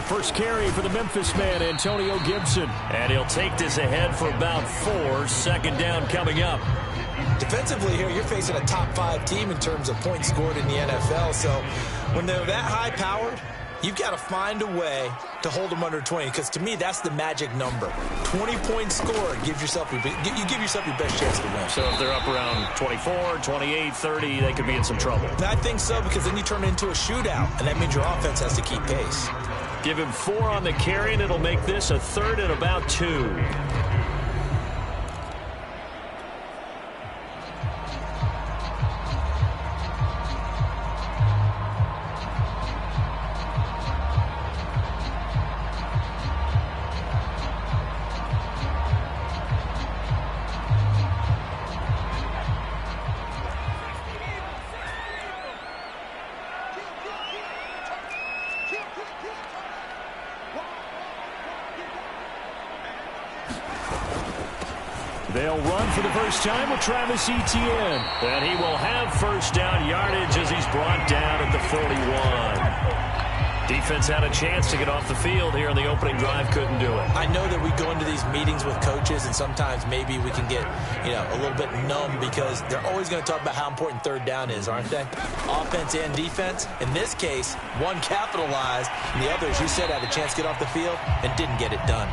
first carry for the Memphis man, Antonio Gibson. And he'll take this ahead for about 4. Second down coming up. Defensively here, you're facing a top 5 team in terms of points scored in the NFL. So when they're that high-powered, you've got to find a way to hold them under 20, because to me, that's the magic number. 20 points scored, you give yourself your best chance to win. So if they're up around 24, 28, 30, they could be in some trouble. I think so, because then you turn it into a shootout, and that means your offense has to keep pace. Give him 4 on the carry, and it'll make this a 3rd and about 2. They'll run for the first time with Travis Etienne. And he will have first down yardage as he's brought down at the 41. Defense had a chance to get off the field here in the opening drive, couldn't do it. I know that we go into these meetings with coaches, and sometimes maybe we can get, a little bit numb, because they're always going to talk about how important third down is, aren't they? Offense and defense. In this case, one capitalized, and the other, as you said, had a chance to get off the field and didn't get it done.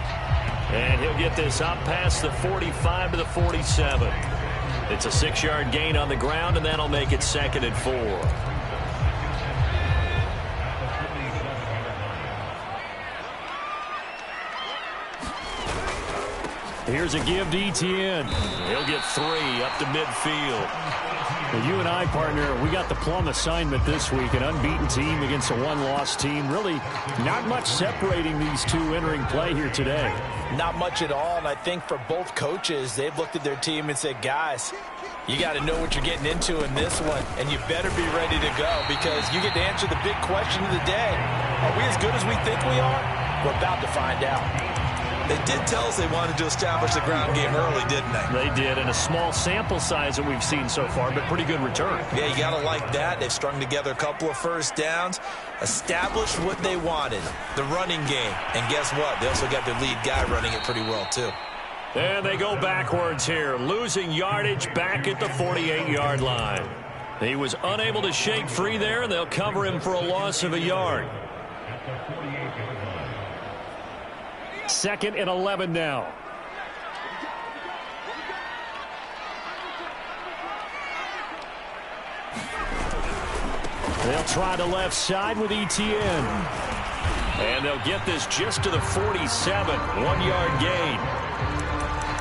And he'll get this up past the 45 to the 47. It's a 6-yard gain on the ground, and that'll make it 2nd and 4. Here's a give to Etienne. He'll get 3 up to midfield. Well, you and I, partner, we got the plum assignment this week. An unbeaten team against a one-loss team. Really not much separating these two entering play here today. Not much at all, and I think for both coaches, they've looked at their team and said, guys, you got to know what you're getting into in this one, and you better be ready to go, because you get to answer the big question of the day. Are we as good as we think we are? We're about to find out. They did tell us they wanted to establish the ground game early, didn't they? They did, and a small sample size that we've seen so far, but pretty good return. Yeah, you got to like that. They've strung together a couple of first downs, established what they wanted, the running game. And guess what? They also got their lead guy running it pretty well, too. And they go backwards here, losing yardage back at the 48-yard line. He was unable to shake free there, and they'll cover him for a loss of a yard. 2nd and 11 now. They'll try the left side with Etienne. And they'll get this just to the 47, 1-yard gain.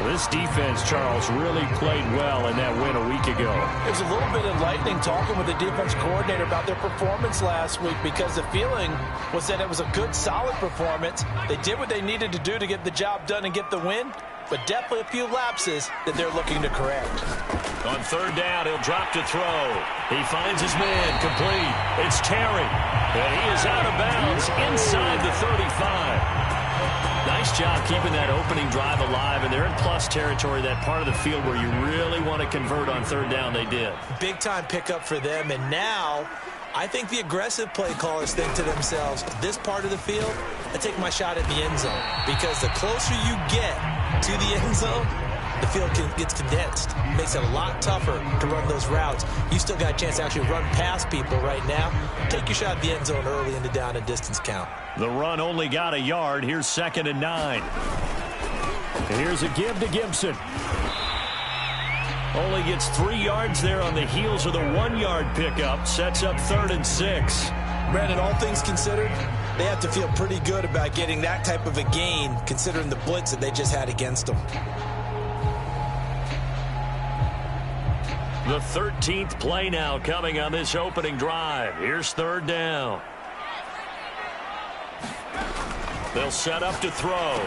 This defense, Charles, really played well in that win a week ago. It was a little bit enlightening talking with the defense coordinator about their performance last week, because the feeling was that it was a good, solid performance. They did what they needed to do to get the job done and get the win, but definitely a few lapses that they're looking to correct. On 3rd down, he'll drop to throw. He finds his man, complete. It's Terry, and he is out of bounds inside the 35. Nice job keeping that opening drive alive, and they're in plus territory, that part of the field where you really want to convert on 3rd down. They did. Big-time pickup for them, and now I think the aggressive play callers think to themselves, this part of the field, I take my shot at the end zone, because the closer you get to the end zone, the field gets condensed. It makes it a lot tougher to run those routes. You still got a chance to actually run past people right now. Take your shot at the end zone early in the down and distance count. The run only got a yard. Here's 2nd and 9. And here's a give to Gibson. Only gets 3 yards there on the heels of the 1-yard pickup. Sets up 3rd and 6. Brandon, all things considered, they have to feel pretty good about getting that type of a gain, considering the blitz that they just had against them. The 13th play now coming on this opening drive. Here's 3rd down. They'll set up to throw.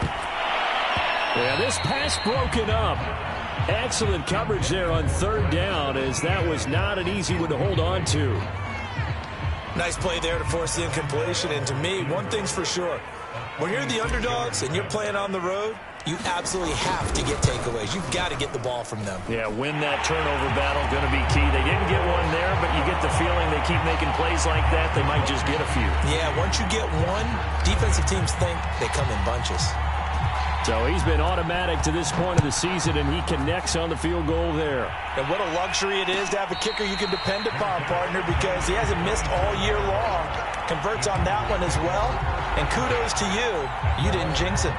Yeah, this pass broken up. Excellent coverage there on 3rd down, as that was not an easy one to hold on to. Nice play there to force the incompletion. And to me, one thing's for sure. When you're the underdogs and you're playing on the road, you absolutely have to get takeaways. You've got to get the ball from them. Yeah, win that turnover battle, going to be key. They didn't get one there, but you get the feeling they keep making plays like that, they might just get a few. Yeah, once you get one, defensive teams think they come in bunches. So he's been automatic to this point of the season, and he connects on the field goal there. And what a luxury it is to have a kicker you can depend upon, partner, because he hasn't missed all year long. Converts on that one as well. And kudos to you. You didn't jinx it.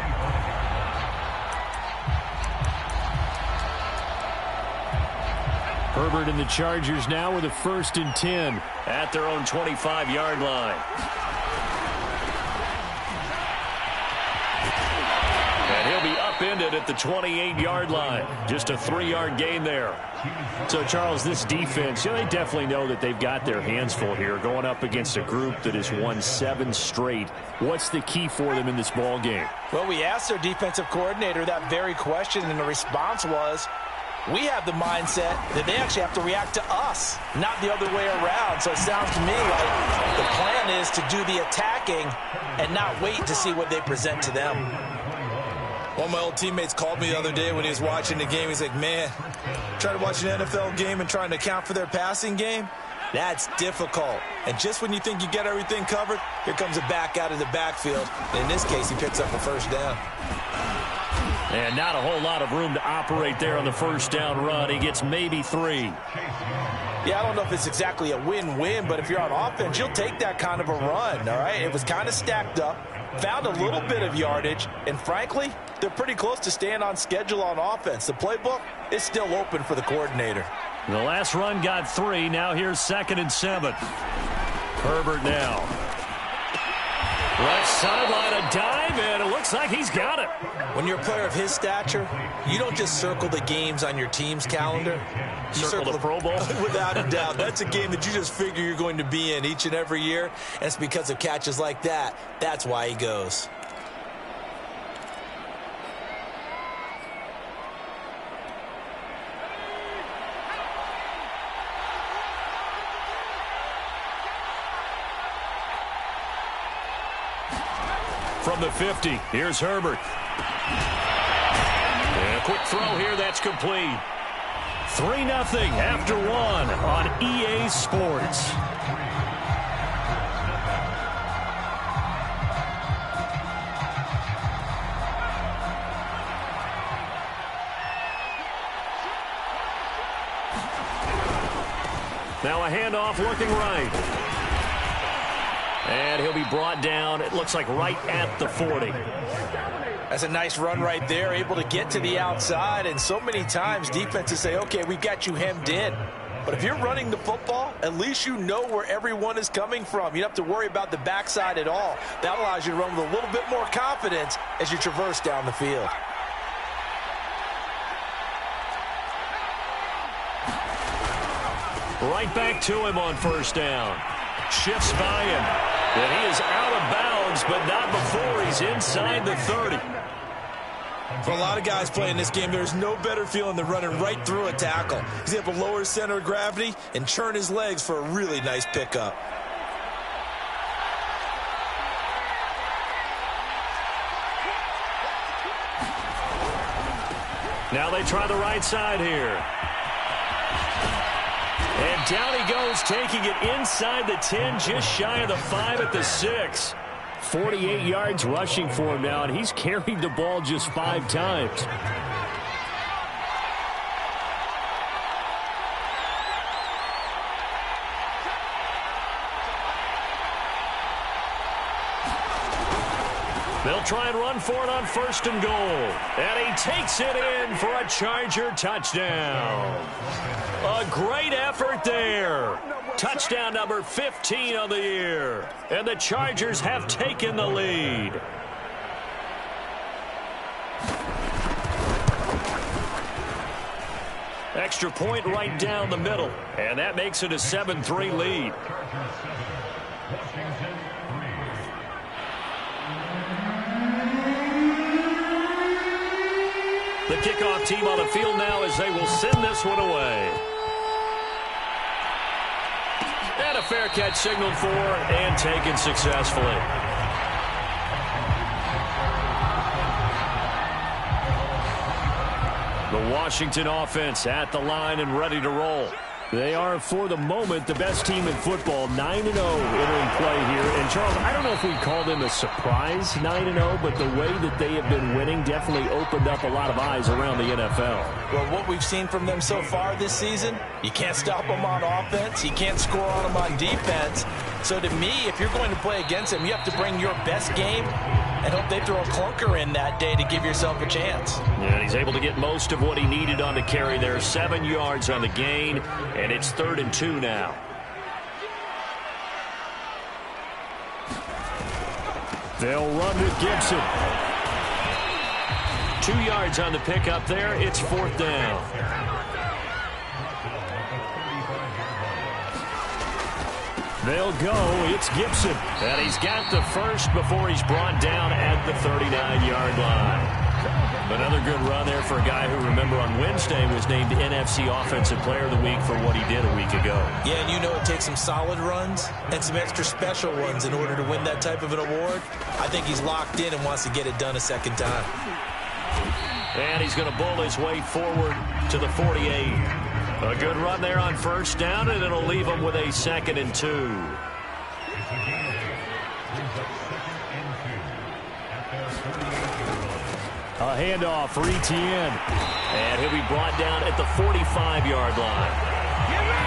Herbert and the Chargers now with a 1st and 10 at their own 25-yard line. And he'll be upended at the 28-yard line. Just a 3-yard gain there. So, Charles, this defense, they definitely know that they've got their hands full here going up against a group that has won 7 straight. What's the key for them in this ball game? Well, we asked their defensive coordinator that very question, and the response was, we have the mindset that they actually have to react to us, not the other way around. So it sounds to me like the plan is to do the attacking and not wait to see what they present to them. One of my old teammates called me the other day when he was watching the game. He's like, man, trying to watch an NFL game and trying to account for their passing game, that's difficult. And just when you think you get everything covered, here comes a back out of the backfield. And in this case, he picks up a 1st down. And not a whole lot of room to operate there on the 1st down run. He gets maybe 3. Yeah, I don't know if it's exactly a win-win, but if you're on offense, you'll take that kind of a run, all right? It was kind of stacked up, found a little bit of yardage, and frankly, they're pretty close to staying on schedule on offense. The playbook is still open for the coordinator. The last run got 3. Now here's 2nd and 7. Herbert now. Left sideline, a dive, and it looks like he's got it. When you're a player of his stature, you don't just circle the games on your team's calendar. You circle the Pro Bowl? Without a doubt. That's a game that you just figure you're going to be in each and every year, and it's because of catches like that. That's why he goes. From the 50, here's Herbert. And a quick throw here, that's complete. 3-0 after 1 on EA Sports. Now a handoff looking right. And he'll be brought down, it looks like right at the 40. That's a nice run right there, able to get to the outside. And so many times defenses say, okay, we've got you hemmed in. But if you're running the football, at least you know where everyone is coming from. You don't have to worry about the backside at all. That allows you to run with a little bit more confidence as you traverse down the field. Right back to him on 1st down. Shifts by him. And he is out of bounds, but not before he's inside the 30. For a lot of guys playing this game, there's no better feeling than running right through a tackle. He's able to lower his center of gravity and churn his legs for a really nice pickup. Now they try the right side here. And down he goes, taking it inside the 10, just shy of the 5 at the 6. 48 yards rushing for him now, and he's carried the ball just 5 times. They'll try and run for it on 1st and goal. And he takes it in for a Charger touchdown. A great effort there. Touchdown number 15 of the year. And the Chargers have taken the lead. Extra point right down the middle. And that makes it a 7-3 lead. The kickoff team on the field now as they will send this one away. And a fair catch signaled for and taken successfully. The Washington offense at the line and ready to roll. They are, for the moment, the best team in football, 9-0 entering play here. And, Charles, I don't know if we'd call them a surprise 9-0, but the way that they have been winning definitely opened up a lot of eyes around the NFL. Well, what we've seen from them so far this season, you can't stop them on offense. You can't score on them on defense. So, to me, if you're going to play against them, you have to bring your best game and hope they throw a clunker in that day to give yourself a chance. And he's able to get most of what he needed on the carry there. 7 yards on the gain, and it's 3rd and 2 now. They'll run with Gibson. 2 yards on the pickup there. It's 4th down. They'll go. It's Gibson. And he's got the first before he's brought down at the 39-yard line. Another good run there for a guy who, remember, on Wednesday was named NFC Offensive Player of the Week for what he did a week ago. Yeah, and you know it takes some solid runs and some extra special ones in order to win that type of an award. I think he's locked in and wants to get it done a second time. And he's going to bull his way forward to the 48. A good run there on 1st down, and it'll leave him with a 2nd and 2. A handoff for Etienne. And he'll be brought down at the 45-yard line.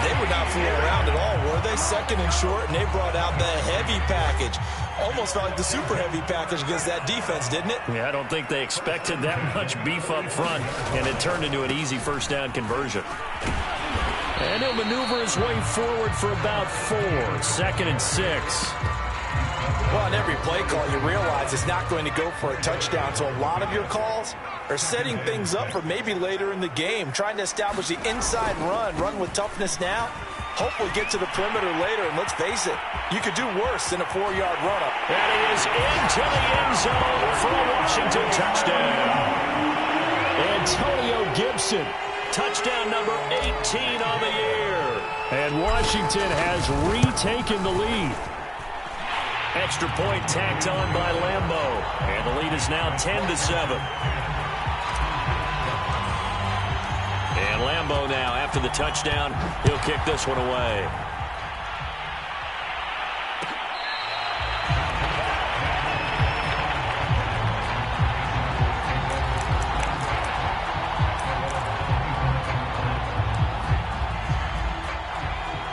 They were not fooling around at all, were they? 2nd and short, and they brought out the heavy package. Almost felt like the super heavy package against that defense, didn't it? Yeah, I don't think they expected that much beef up front, and it turned into an easy 1st down conversion. And he'll maneuver his way forward for about 4. 2nd and 6. Well, on every play call, you realize it's not going to go for a touchdown, so a lot of your calls are setting things up for maybe later in the game, trying to establish the inside run with toughness now. Hopefully get to the perimeter later, and let's face it, you could do worse than a 4-yard run-up. And he is into the end zone for a Washington touchdown. Antonio Gibson. Touchdown number 18 on the year. And Washington has retaken the lead. Extra point tacked on by Lambo. And the lead is now 10-7. And Lambo now, after the touchdown, he'll kick this one away.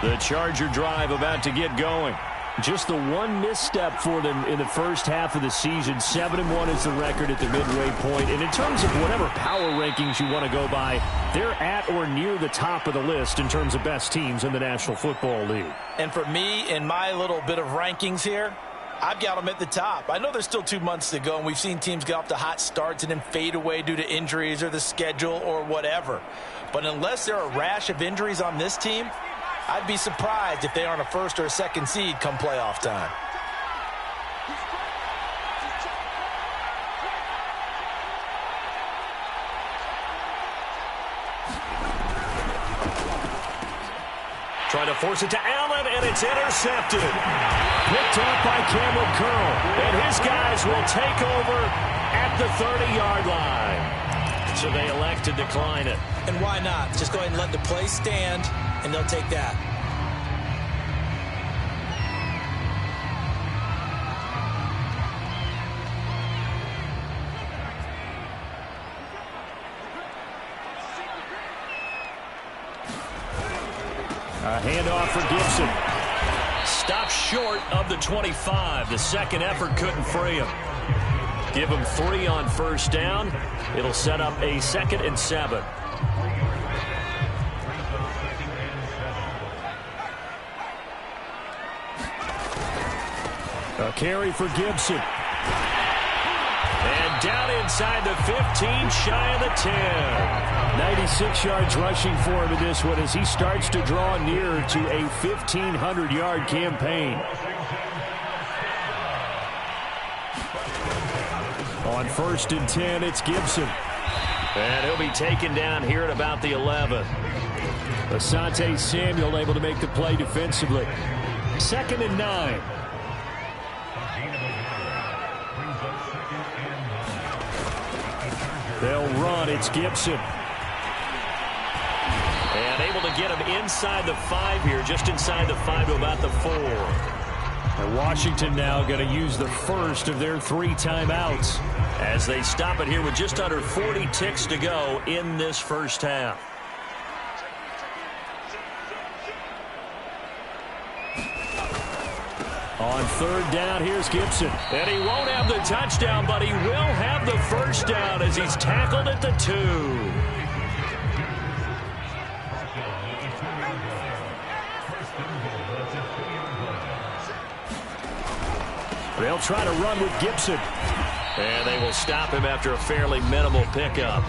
The Charger drive about to get going. Just the one misstep for them in the first half of the season. 7-1 is the record at the midway point. And in terms of whatever power rankings you want to go by, they're at or near the top of the list in terms of best teams in the National Football League. And for me, in my little bit of rankings here, I've got them at the top. I know there's still 2 months to go, and we've seen teams get off to hot starts and then fade away due to injuries or the schedule or whatever. But unless there are a rash of injuries on this team, I'd be surprised if they aren't a 1st or a 2nd seed come playoff time. Trying to force it to Allen, and it's intercepted. Picked up by Cameron Curl. And his guys will take over at the 30-yard line. So they elect to decline it. And why not? Just go ahead and let the play stand, and they'll take that. A handoff for Gibson. Stopped short of the 25. The second effort couldn't free him. Give him 3 on 1st down. It'll set up a 2nd and 7. A carry for Gibson. And down inside the 15, shy of the 10. 96 yards rushing for him in this one as he starts to draw near to a 1,500-yard campaign. On 1st and 10, it's Gibson. And he'll be taken down here at about the 11. Asante Samuel able to make the play defensively. 2nd and 9. They'll run. It's Gibson. able to get him inside the 5 here, just inside the 5 to about the 4. And Washington now going to use the first of their 3 timeouts as they stop it here with just under 40 ticks to go in this first half. On 3rd down, here's Gibson. And he won't have the touchdown, but he will have the first down as he's tackled at the 2. They'll try to run with Gibson. And they will stop him after a fairly minimal pickup.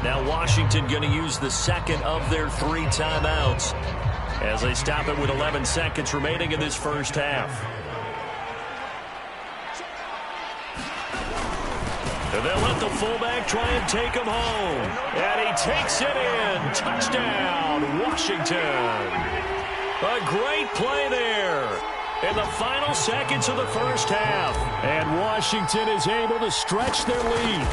Now Washington going to use the second of their 3 timeouts as they stop it with 11 seconds remaining in this first half. And they'll let the fullback try and take him home. And he takes it in. Touchdown, Washington. A great play there in the final seconds of the first half. And Washington is able to stretch their lead.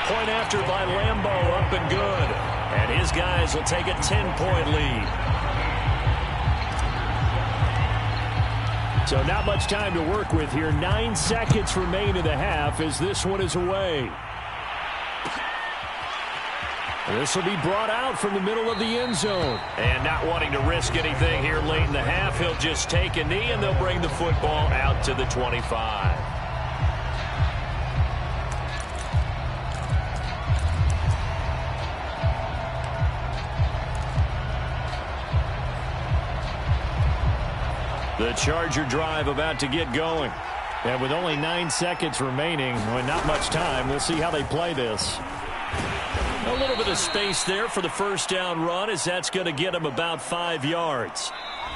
Point after by Lambeau, up and good. And his guys will take a 10-point lead. So not much time to work with here. 9 seconds remain in the half as this one is away. This will be brought out from the middle of the end zone. And not wanting to risk anything here late in the half, he'll just take a knee and they'll bring the football out to the 25. The Charger drive about to get going. And with only 9 seconds remaining, with not much time, we'll see how they play this. A little bit of space there for the first down run as that's going to get him about 5 yards.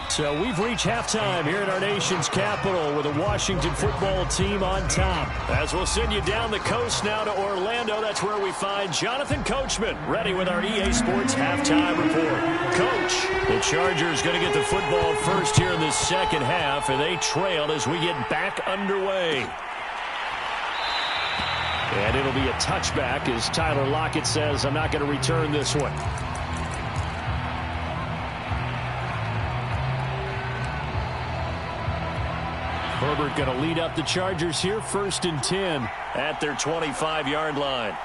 So we've reached halftime here in our nation's capital with a Washington football team on top. As we'll send you down the coast now to Orlando, that's where we find Jonathan Coachman ready with our EA Sports halftime report. Coach, the Chargers going to get the football first here in this second half, and they trail as we get back underway. And it'll be a touchback as Tyler Lockett says, I'm not going to return this one. Herbert going to lead up the Chargers here, 1st and 10 at their 25-yard line.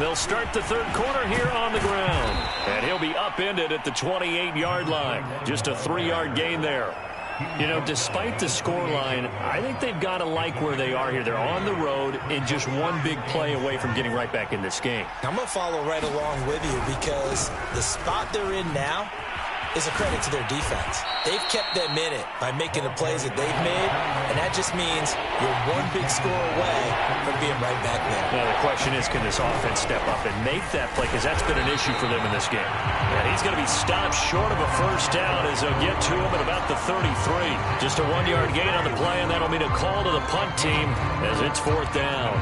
They'll start the third quarter here on the ground. And he'll be upended at the 28-yard line. Just a 3-yard gain there. You know, despite the scoreline, I think they've got to like where they are here. They're on the road and just one big play away from getting right back in this game. I'm going to follow right along with you because the spot they're in now is a credit to their defense. They've kept them in it by making the plays that they've made, and that just means you're one big score away from being right back there. Now, the question is, can this offense step up and make that play? Because that's been an issue for them in this game. And he's going to be stopped short of a first down as they'll get to him at about the 33. Just a 1-yard gain on the play, and that'll mean a call to the punt team as it's 4th down.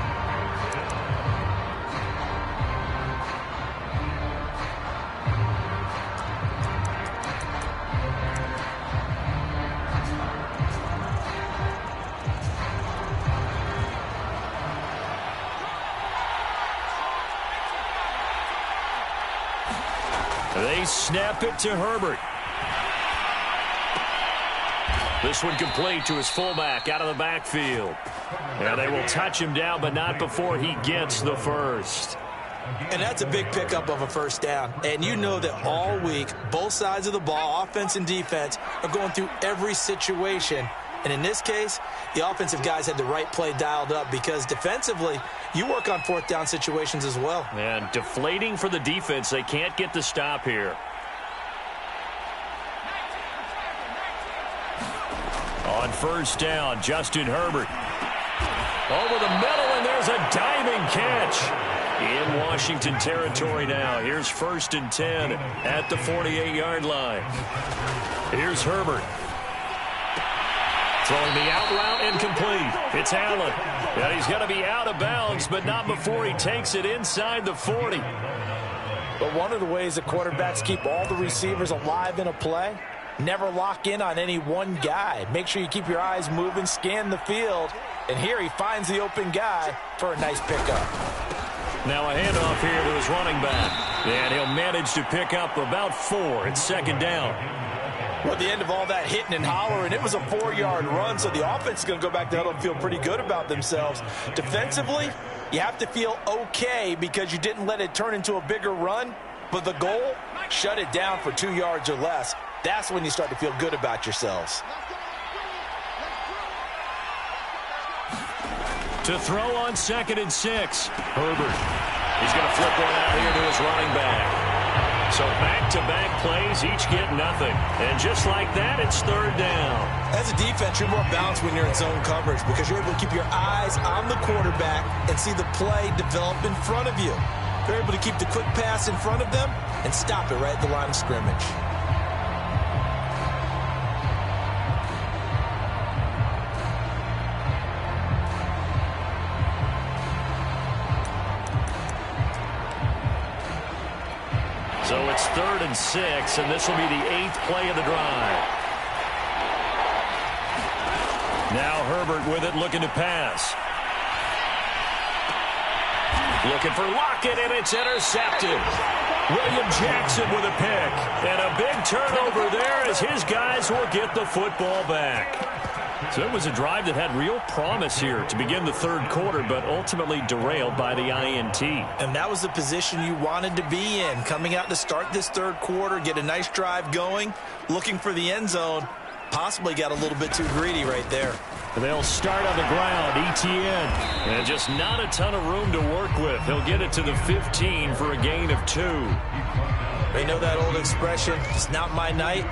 They snap it to Herbert. This one complete to his fullback out of the backfield. And they will touch him down, but not before he gets the first. And that's a big pickup of a first down. And you know that all week, both sides of the ball, offense and defense, are going through every situation. And in this case, the offensive guys had the right play dialed up because defensively, you work on 4th down situations as well. And deflating for the defense. They can't get the stop here. On first down, Justin Herbert. Over the middle, and there's a diving catch. In Washington territory now. Here's 1st and 10 at the 48-yard line. Here's Herbert. Throwing the out route incomplete. It's Allen. And he's going to be out of bounds, but not before he takes it inside the 40. But one of the ways that quarterbacks keep all the receivers alive in a play, never lock in on any one guy. Make sure you keep your eyes moving, scan the field. And here he finds the open guy for a nice pickup. Now a handoff here to his running back. And he'll manage to pick up about 4. It's second down. Well, at the end of all that hitting and hollering, it was a 4-yard run, so the offense is going to go back to huddle and feel pretty good about themselves. Defensively, you have to feel okay because you didn't let it turn into a bigger run, but the goal, shut it down for 2 yards or less. That's when you start to feel good about yourselves. To throw on 2nd and 6. Herbert. He's going to flip one out here to his running back. So back-to-back plays, each get nothing. And just like that, it's third down. As a defense, you're more balanced when you're in zone coverage because you're able to keep your eyes on the quarterback and see the play develop in front of you. You're able to keep the quick pass in front of them and stop it right at the line of scrimmage. So it's 3rd and 6, and this will be the 8th play of the drive. Now Herbert with it, looking to pass. Looking for Lockett, and it's intercepted. William Jackson with a pick. And a big turnover there as his guys will get the football back. So it was a drive that had real promise here to begin the third quarter, but ultimately derailed by the INT. And that was the position you wanted to be in, coming out to start this third quarter, get a nice drive going, looking for the end zone. Possibly got a little bit too greedy right there. They'll start on the ground, Etienne. And just not a ton of room to work with. He'll get it to the 15 for a gain of 2. They know that old expression, it's not my night.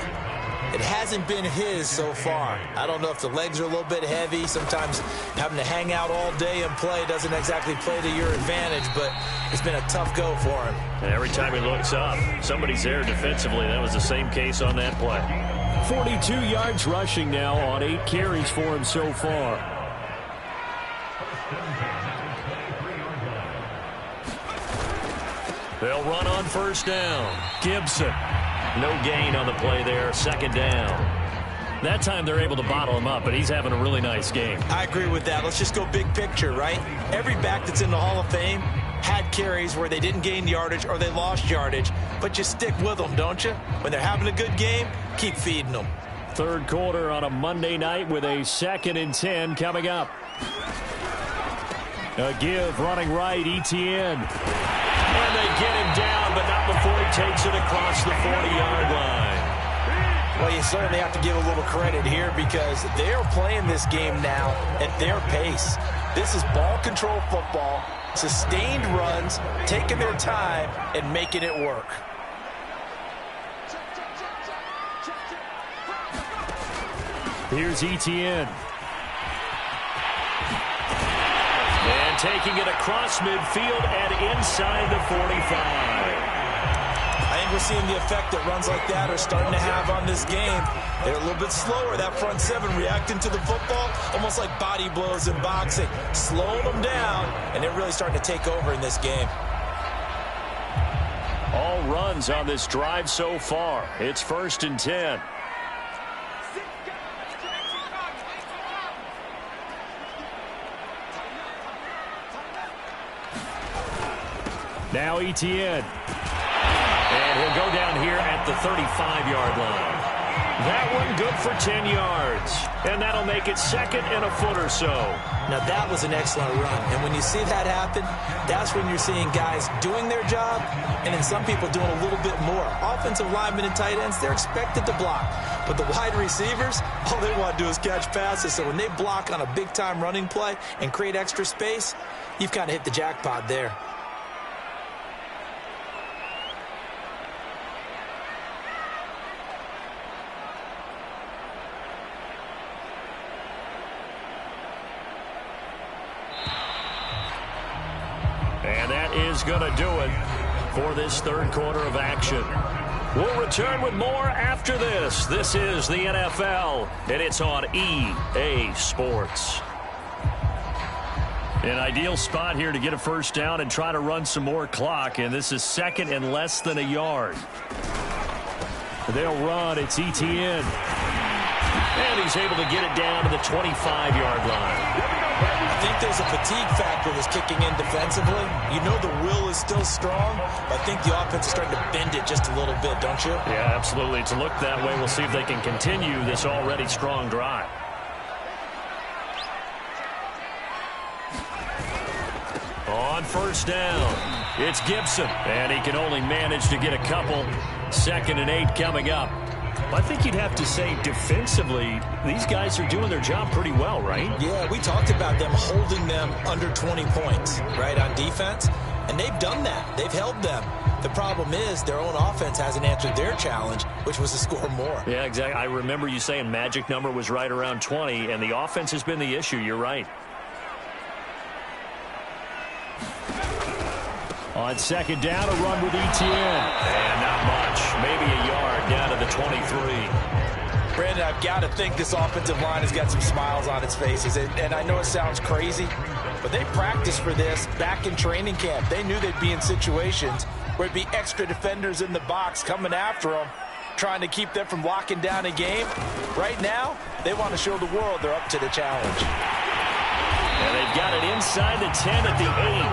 It hasn't been his so far. I don't know if the legs are a little bit heavy. Sometimes having to hang out all day and play doesn't exactly play to your advantage, but it's been a tough go for him. And every time he looks up, somebody's there defensively. That was the same case on that play. 42 yards rushing now on 8 carries for him so far. They'll run on first down. Gibson. No gain on the play there. Second down. That time they're able to bottle him up, but he's having a really nice game. I agree with that. Let's just go big picture, right? Every back that's in the Hall of Fame had carries where they didn't gain yardage or they lost yardage, but you stick with them, don't you? When they're having a good game, keep feeding them. Third quarter on a Monday night with a 2nd and 10 coming up. A give running right, Etienne. And they get him down, but not before he takes it across the 40-yard line. Well, you certainly have to give a little credit here because they're playing this game now at their pace. This is ball control football, sustained runs, taking their time, and making it work. Here's Etienne. And taking it across midfield and inside the 45. I think we're seeing the effect that runs like that are starting to have on this game. They're a little bit slower, that front seven, reacting to the football, almost like body blows in boxing, slowing them down, and they're really starting to take over in this game. All runs on this drive so far. It's 1st and 10. Now Etienne. And he'll go down here at the 35-yard line. That one good for 10 yards. And that'll make it 2nd and a foot or so. Now that was an excellent run. And when you see that happen, that's when you're seeing guys doing their job and then some people doing a little bit more. Offensive linemen and tight ends, they're expected to block. But the wide receivers, all they want to do is catch passes. So when they block on a big-time running play and create extra space, you've kind of hit the jackpot there. And that is going to do it for this third quarter of action. We'll return with more after this. This is the NFL, and it's on EA Sports. An ideal spot here to get a first down and try to run some more clock, and this is 2nd and less than a yard. They'll run. It's Etienne. And he's able to get it down to the 25-yard line. think there's a fatigue factor that's kicking in defensively. You know the will is still strong, but I think the offense is starting to bend it just a little bit, don't you? Yeah, absolutely. To look that way, we'll see if they can continue this already strong drive. On first down, it's Gibson, and he can only manage to get a couple. 2nd and 8 coming up. I think you'd have to say defensively, these guys are doing their job pretty well, right? Yeah, we talked about them holding them under 20 points, right, on defense. And they've done that. They've held them. The problem is their own offense hasn't answered their challenge, which was to score more. Yeah, exactly. I remember you saying magic number was right around 20, and the offense has been the issue. You're right. On 2nd down, a run with Etienne. And not much. Maybe a yard down to the 23. Brandon, I've got to think this offensive line has got some smiles on its faces. And I know it sounds crazy, but they practiced for this back in training camp. They knew they'd be in situations where it'd be extra defenders in the box coming after them, trying to keep them from locking down a game. Right now, they want to show the world they're up to the challenge. And they've got it inside the 10 at the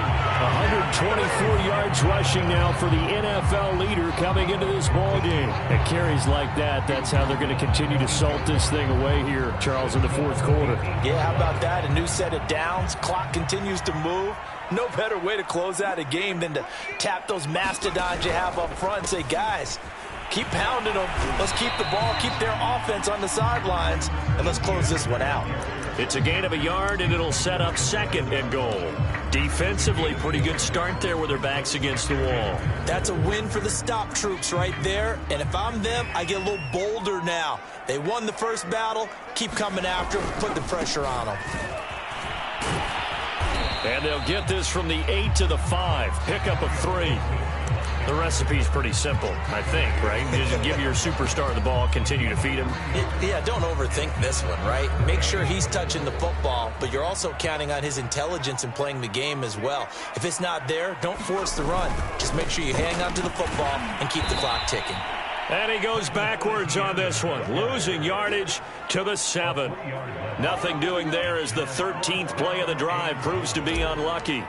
8. 124 yards rushing now for the NFL leader coming into this ball game. At carries like that, that's how they're going to continue to salt this thing away here, Charles, in the 4th quarter. Yeah, how about that? A new set of downs. Clock continues to move. No better way to close out a game than to tap those mastodons you have up front and say, guys, keep pounding them. Let's keep the ball, keep their offense on the sidelines, and let's close this one out. It's a gain of a yard, and it'll set up 2nd and goal. Defensively, pretty good start there with their backs against the wall. That's a win for the stop troops right there. And if I'm them, I get a little bolder now. They won the first battle. Keep coming after them. Put the pressure on them. And they'll get this from the 8 to the 5. Pickup of 3. The recipe's pretty simple, I think, right? You just give your superstar the ball, continue to feed him. Yeah, don't overthink this one, right? Make sure he's touching the football, but you're also counting on his intelligence in playing the game as well. If it's not there, don't force the run. Just make sure you hang on to the football and keep the clock ticking. And he goes backwards on this one, losing yardage to the 7. Nothing doing there as the 13th play of the drive proves to be unlucky.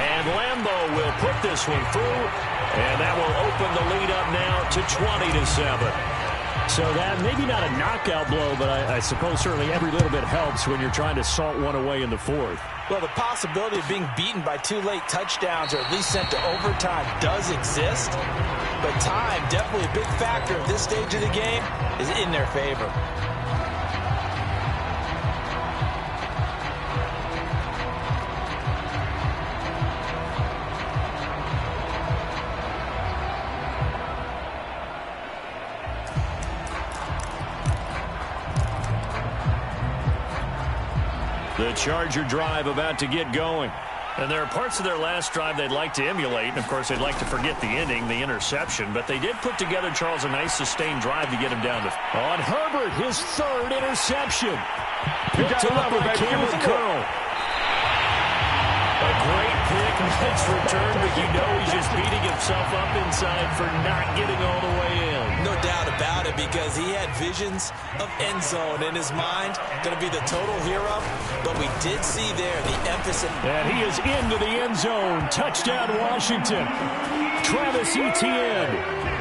And Lambeau will put this one through, and that will open the lead up now to 20-7. So that, maybe not a knockout blow, but I suppose certainly every little bit helps when you're trying to salt one away in the 4th. Well, the possibility of being beaten by 2 late touchdowns or at least sent to overtime does exist, but time, definitely a big factor at this stage of the game, is in their favor. The Charger drive about to get going. And there are parts of their last drive they'd like to emulate. And, of course, they'd like to forget the ending, the interception. But they did put together, Charles, a nice sustained drive to get him down to... On Herbert, his 3rd interception. Picked up by Cameron Curl. A great pick, nice return, but you know he's just beating himself up inside for not getting all the way in. No doubt about it, because he had visions of end zone in his mind. Going to be the total hero, but we did see there the emphasis. And he is into the end zone. Touchdown, Washington. Travis Etienne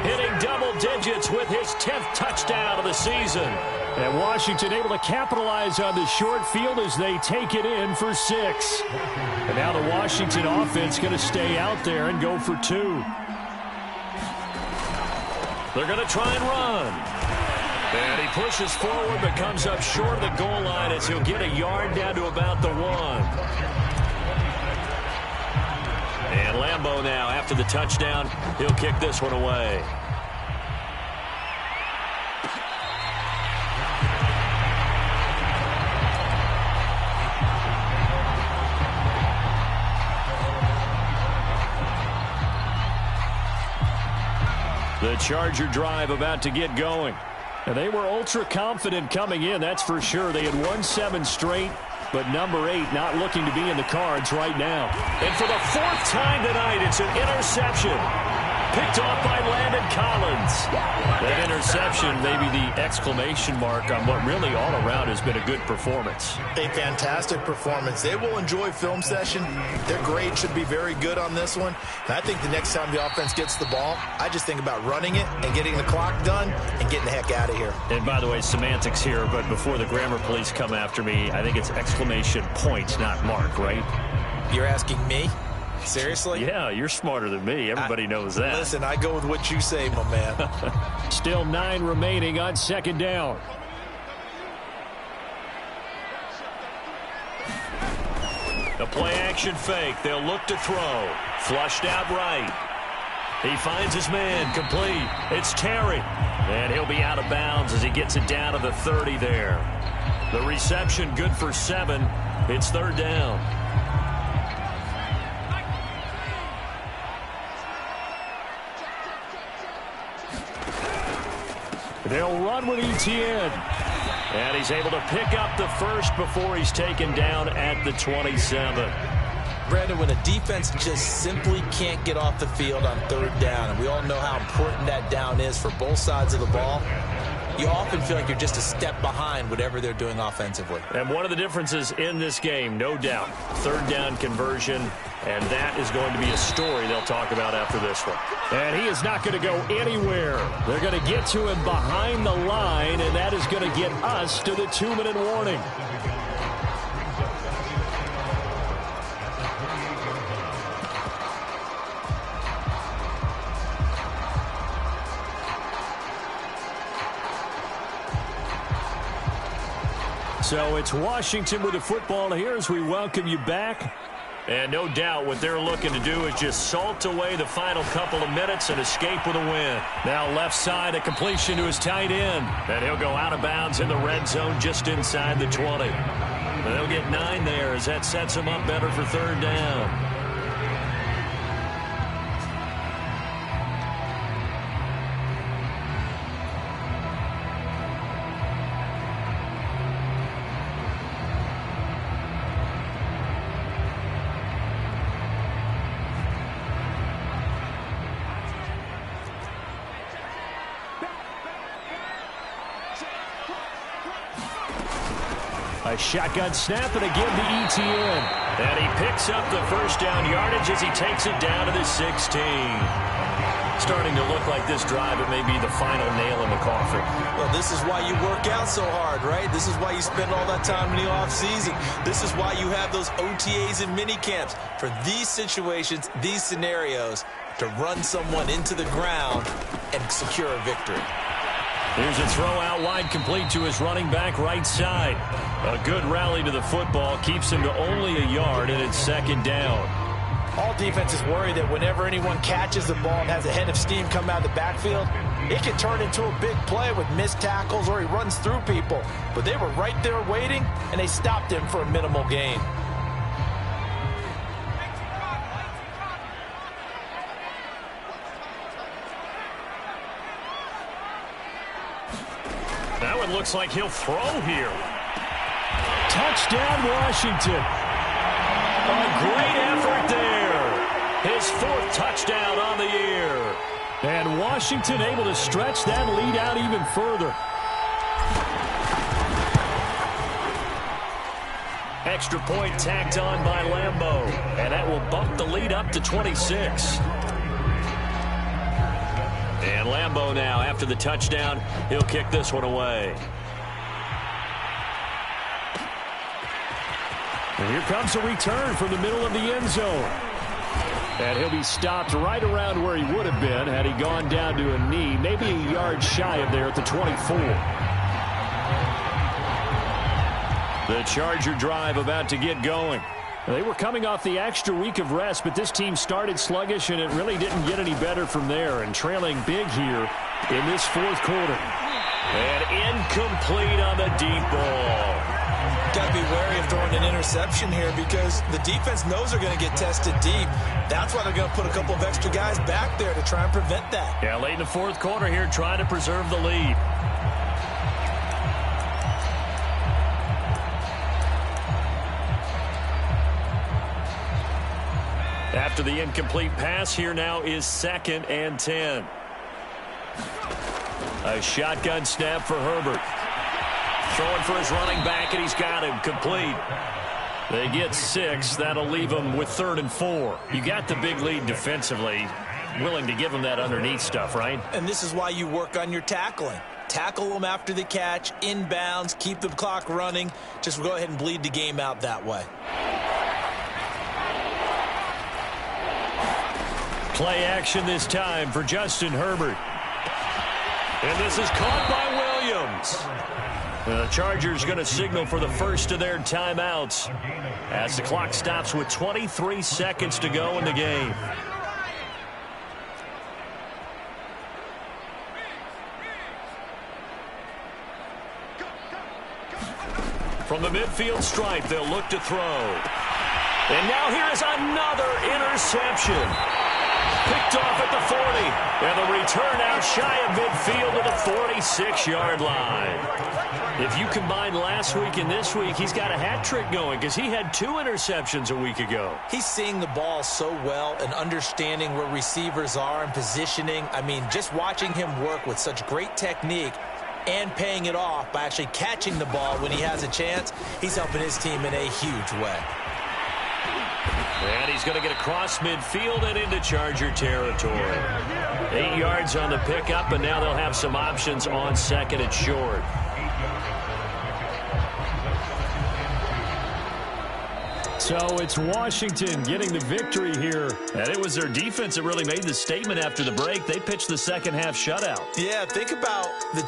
hitting double digits with his 10th touchdown of the season. And Washington able to capitalize on the short field as they take it in for 6. And now the Washington offense going to stay out there and go for 2. They're going to try and run. And he pushes forward but comes up short of the goal line as he'll get a yard down to about the 1. And Lambeau now, after the touchdown, he'll kick this one away. The Charger drive about to get going. And they were ultra confident coming in, that's for sure. They had won 7 straight, but number 8 not looking to be in the cards right now. And for the 4th time tonight, it's an interception. Picked off by Landon Collins. That interception, maybe the exclamation mark on what really all around has been a good performance. A fantastic performance. They will enjoy film session. Their grade should be very good on this one. And I think the next time the offense gets the ball, I just think about running it and getting the clock done and getting the heck out of here. And by the way, semantics here, but before the grammar police come after me, I think it's exclamation point, not mark, right? You're asking me? Seriously? Yeah, you're smarter than me. Everybody knows that. Listen, I go with what you say, my man. Still 9 remaining on second down. The play-action fake. They'll look to throw. Flushed out right. He finds his man. Complete. It's Terry. And he'll be out of bounds as he gets it down to the 30 there. The reception good for 7. It's third down. They'll run with Etienne. And he's able to pick up the first before he's taken down at the 27. Brandon, when a defense just simply can't get off the field on third down, and we all know how important that down is for both sides of the ball, you often feel like you're just a step behind whatever they're doing offensively. And one of the differences in this game, no doubt, third down conversion, and that is going to be a story they'll talk about after this one. And he is not going to go anywhere. They're going to get to him behind the line, and that is going to get us to the 2-minute warning. So it's Washington with the football here as we welcome you back. And no doubt what they're looking to do is just salt away the final couple of minutes and escape with a win. Now left side, a completion to his tight end. And he'll go out of bounds in the red zone just inside the 20. And they'll get 9 there as that sets them up better for third down. A shotgun snap and again to Etienne. And he picks up the first down yardage as he takes it down to the 16. Starting to look like this drive, it may be the final nail in the coffin. Well, this is why you work out so hard, right? This is why you spend all that time in the offseason. This is why you have those OTAs and mini camps. For these situations, these scenarios, to run someone into the ground and secure a victory. Here's a throw out wide, complete to his running back right side. A good rally to the football keeps him to only a yard, and it's second down. All defenses worry that whenever anyone catches the ball and has a head of steam come out of the backfield, it can turn into a big play with missed tackles or he runs through people. But they were right there waiting, and they stopped him for a minimal gain. That one looks like he'll throw here. Touchdown, Washington. A great effort there. His 4th touchdown on the year. And Washington able to stretch that lead out even further. Extra point tacked on by Lambeau. And that will bump the lead up to 26. And Lambeau now, after the touchdown, he'll kick this one away. And here comes a return from the middle of the end zone. And he'll be stopped right around where he would have been had he gone down to a knee, maybe a yard shy of there at the 24. The Charger drive about to get going. They were coming off the extra week of rest, but this team started sluggish, and it really didn't get any better from there, and trailing big here in this 4th quarter. And incomplete on the deep ball. Got to be wary of throwing an interception here because the defense knows they're going to get tested deep. That's why they're going to put a couple of extra guys back there to try and prevent that. Yeah, late in the 4th quarter here, trying to preserve the lead. After the incomplete pass, here now is 2nd and 10. A shotgun snap for Herbert. Throwing for his running back, and he's got him complete. They get 6. That'll leave them with 3rd and 4. You got the big lead defensively. Willing to give them that underneath stuff, right? And this is why you work on your tackling. Tackle them after the catch, inbounds, keep the clock running. Just go ahead and bleed the game out that way. Play action this time for Justin Herbert. And this is caught by Williams. The Chargers going to signal for the first of their timeouts as the clock stops with 23 seconds to go in the game. From the midfield stripe, they'll look to throw. And now here is another interception. Picked off at the 40. And the return out shy of midfield to the 46-yard line. If you combine last week and this week, he's got a hat trick going because he had 2 interceptions a week ago. He's seeing the ball so well and understanding where receivers are and positioning. I mean, just watching him work with such great technique and paying it off by actually catching the ball when he has a chance, he's helping his team in a huge way. And he's going to get across midfield and into Charger territory. 8 yards on the pickup, and now they'll have some options on 2nd and short. So it's Washington getting the victory here. And it was their defense that really made the statement after the break. They pitched the second half shutout. Yeah, think about the